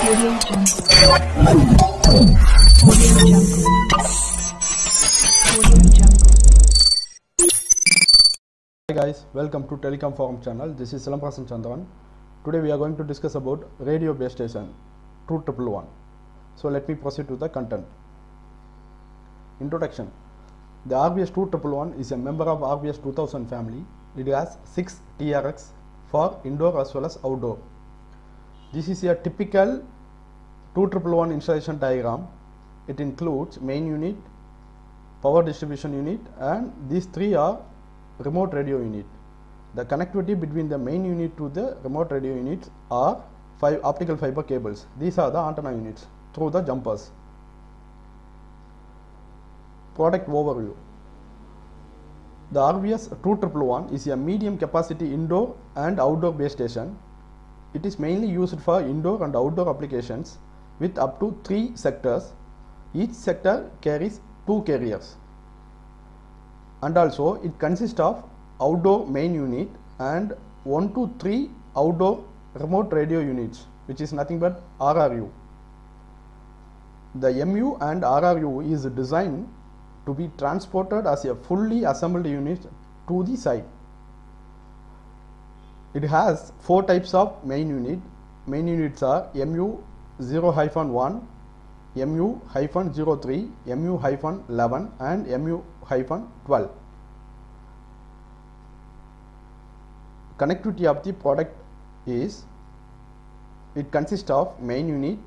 Audio Jungle. Audio Jungle. Audio Jungle. Hi guys, welcome to Telecom Forum channel. This is Silamprasan Chandran. Today we are going to discuss about radio base station 2111. So let me proceed to the content. Introduction. The RBS 2111 is a member of RBS 2000 family. It has 6 TRX for indoor as well as outdoor. This is a typical 2111 installation diagram. It includes main unit, power distribution unit, and these three are remote radio unit. The connectivity between the main unit to the remote radio units are 5 optical fiber cables. These are the antenna units through the jumpers. Product overview. The RBS 2111 is a medium capacity indoor and outdoor base station. It is mainly used for indoor and outdoor applications with up to 3 sectors. Each sector carries 2 carriers. And also it consists of outdoor main unit and 1 to 3 outdoor remote radio units, which is nothing but RRU. The MU and RRU is designed to be transported as a fully assembled unit to the site. It has 4 types of main unit. Main units are MU-0-1, MU-03, MU-11 and MU-12. Connectivity of the product is, it consists of main unit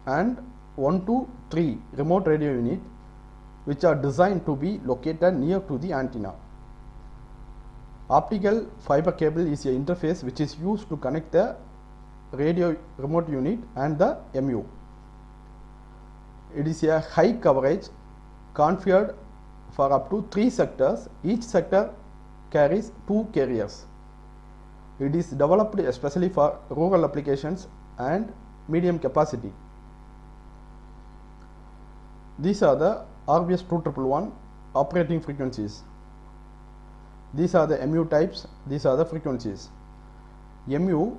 and 1 to 3 remote radio unit, which are designed to be located near to the antenna. Optical fiber cable is an interface which is used to connect the radio remote unit and the MU. It is a high coverage configured for up to 3 sectors. Each sector carries 2 carriers. It is developed especially for rural applications and medium capacity. These are the RBS 2111 operating frequencies. These are the MU types. These are the frequencies. MU,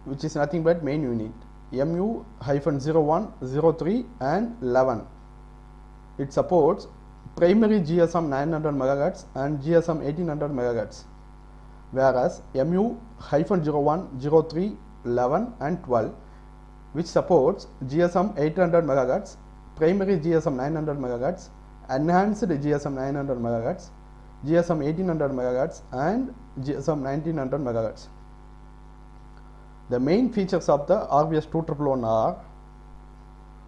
which is nothing but main unit, MU-01, 03 and 11. It supports primary GSM 900 MHz and GSM 1800 MHz, whereas MU-01, 03, 11 and 12, which supports GSM 800 MHz, primary GSM 900 MHz, enhanced GSM 900 MHz, GSM 1800 MHz and GSM 1900 MHz. The main features of the RBS 2111 are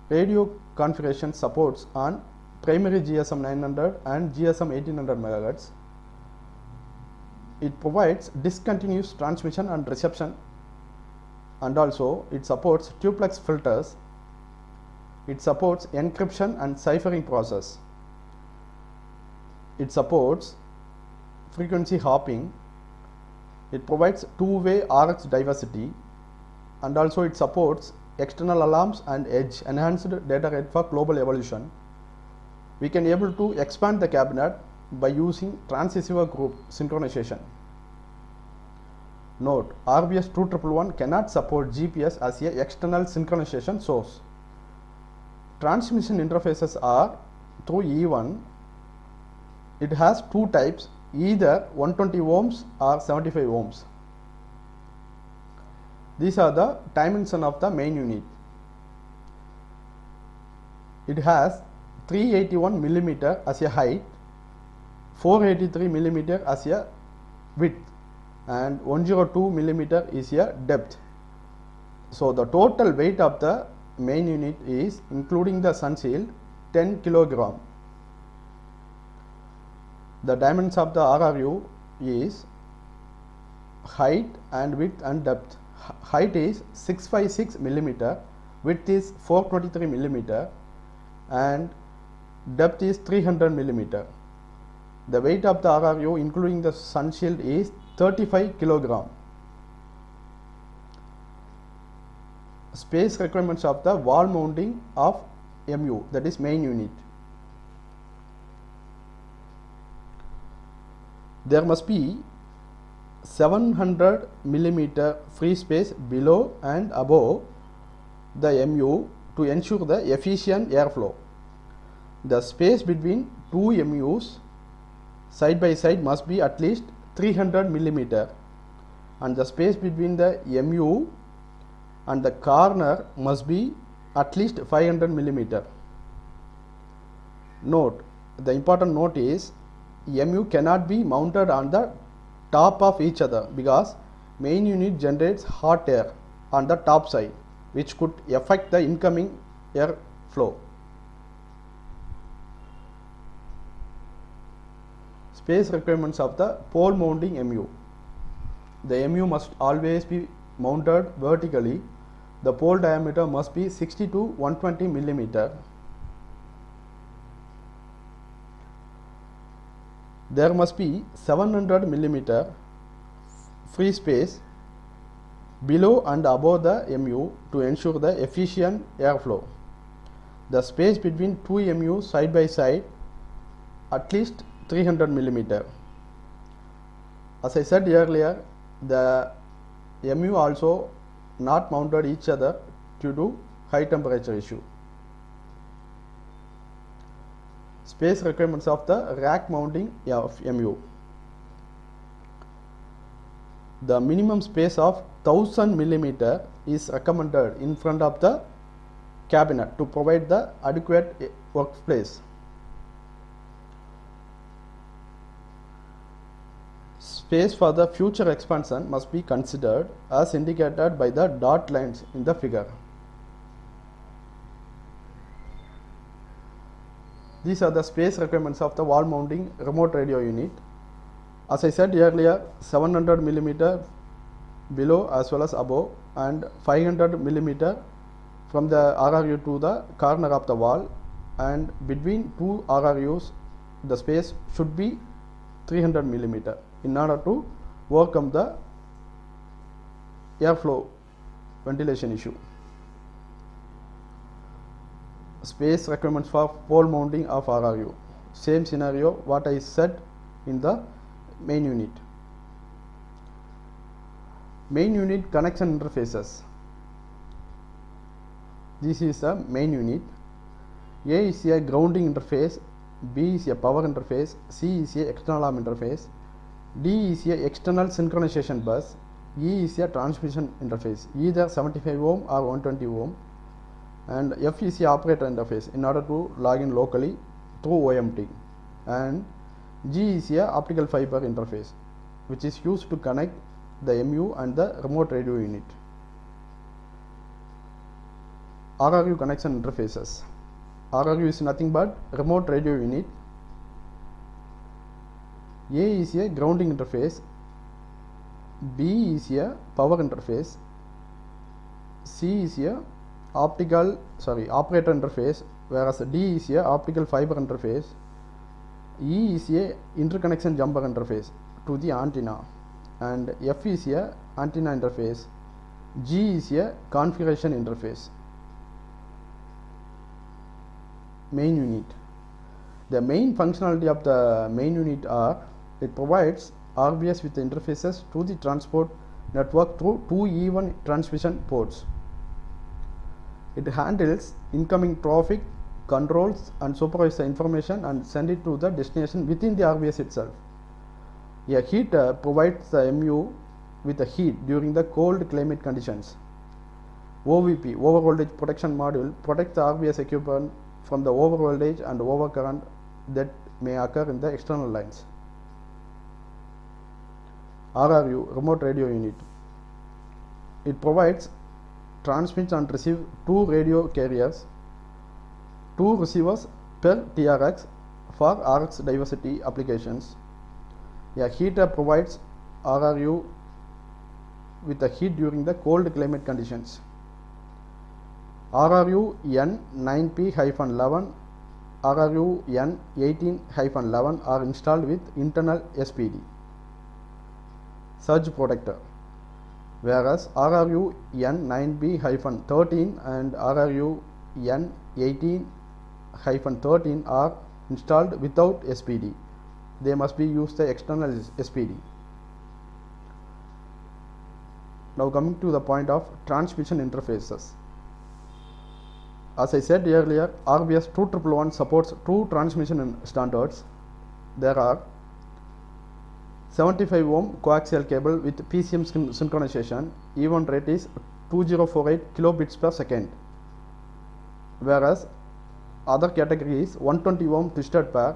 radio configuration supports on primary GSM 900 and GSM 1800 MHz. It provides discontinuous transmission and reception, and also it supports duplex filters. It supports encryption and ciphering process. It supports frequency hopping. It provides two-way RX diversity, and also it supports external alarms and edge enhanced data rate for global evolution. We can able to expand the cabinet by using transceiver group synchronization. Note: RBS 2111 cannot support GPS as a external synchronization source. Transmission interfaces are through E1. It has 2 types, either 120 ohms or 75 ohms. These are the dimensions of the main unit. It has 381 mm as a height, 483 mm as a width, and 102 mm is a depth. So the total weight of the main unit is, including the sun shield, 10 kg. The dimensions of the RRU is height and width and depth. Height is 656 mm, width is 423 mm, and depth is 300 mm. The weight of the RRU, including the sun shield, is 35 kg. Space requirements of the wall mounting of MU, that is main unit. There must be 700 mm free space below and above the MU to ensure the efficient airflow. The space between two MUs side by side must be at least 300 millimeter, and the space between the MU and the corner must be at least 500 millimeter. Note, the important note is MU cannot be mounted on the top of each other because main unit generates hot air on the top side, which could affect the incoming air flow. Space requirements of the pole mounting MU. The MU must always be mounted vertically. The pole diameter must be 60 to 120 millimeter. There must be 700 millimeter free space below and above the MU to ensure the efficient airflow. The space between two MU side by side at least 300 millimeter. As I said earlier, the MU also not mounted each other due to high temperature issue. Space requirements of the rack mounting of MU. The minimum space of 1000 millimeter is recommended in front of the cabinet to provide the adequate workspace. Space for the future expansion must be considered as indicated by the dot lines in the figure. These are the space requirements of the wall mounting remote radio unit. As I said earlier, 700 millimeter below as well as above, and 500 millimeter from the RRU to the corner of the wall, and between two RRUs the space should be 300 millimeter in order to overcome the airflow ventilation issue. Space requirements for pole mounting of RRU. Same scenario what I said in the main unit. Main unit connection interfaces. This is a main unit. A is a grounding interface, B is a power interface, C is a external arm interface, D is a external synchronization bus, E is a transmission interface, either 75 ohm or 120 ohm, and F is a operator interface in order to log in locally through OMT, and G is a optical fiber interface which is used to connect the MU and the remote radio unit. RRU connection interfaces. RRU is nothing but remote radio unit. A is a grounding interface, B is a power interface, C is a operator interface, whereas D is a optical fiber interface, E is a interconnection jumper interface to the antenna, and F is a antenna interface, G is a configuration interface. Main unit. The main functionality of the main unit are: it provides RBS with interfaces to the transport network through two even transmission ports. It handles incoming traffic, controls and supervises the information and send it to the destination within the RBS itself. A heater provides the MU with the heat during the cold climate conditions. OVP, over voltage protection module, protects the RBS equipment from the over voltage and over current that may occur in the external lines. RRU, remote radio unit. It provides, transmits and receives two radio carriers, two receivers per TRX for RX diversity applications. A heater provides RRU with the heat during the cold climate conditions. RRU N9P-11, RRU N18-11 are installed with internal SPD. Surge protector. Whereas RRU N9B-13 and RRU N18-13 are installed without SPD. They must be used the external SPD. Now coming to the point of transmission interfaces. As I said earlier, RBS 2111 supports two transmission standards. There are 75 ohm coaxial cable with PCM synchronization. Event rate is 2048 kilobits per second, whereas other category is 120 ohm twisted pair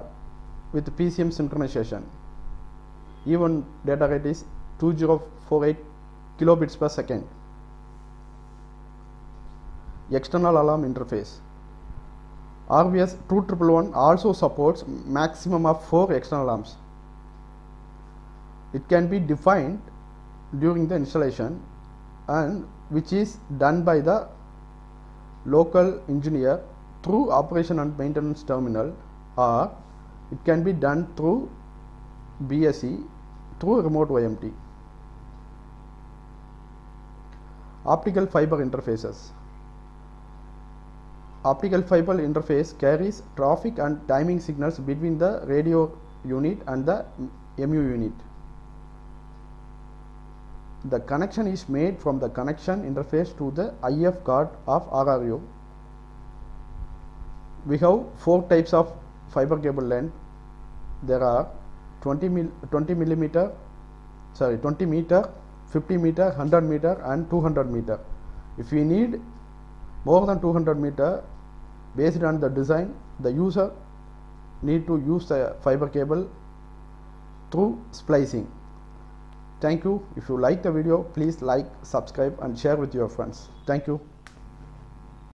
with PCM synchronization. Event data rate is 2048 kilobits per second. External alarm interface. RBS 2111 also supports maximum of 4 external alarms. It can be defined during the installation, and which is done by the local engineer through operation and maintenance terminal, or it can be done through BSE through remote OMT. Optical fiber interfaces. Optical fiber interface carries traffic and timing signals between the radio unit and the MU unit. The connection is made from the connection interface to the IF card of RRU. We have 4 types of fiber cable length. There are 20 meter, 50 meter, 100 meter and 200 meter. If we need more than 200 meter, based on the design, the user need to use the fiber cable through splicing. Thank you. If you like the video, please like, subscribe and share with your friends. Thank you.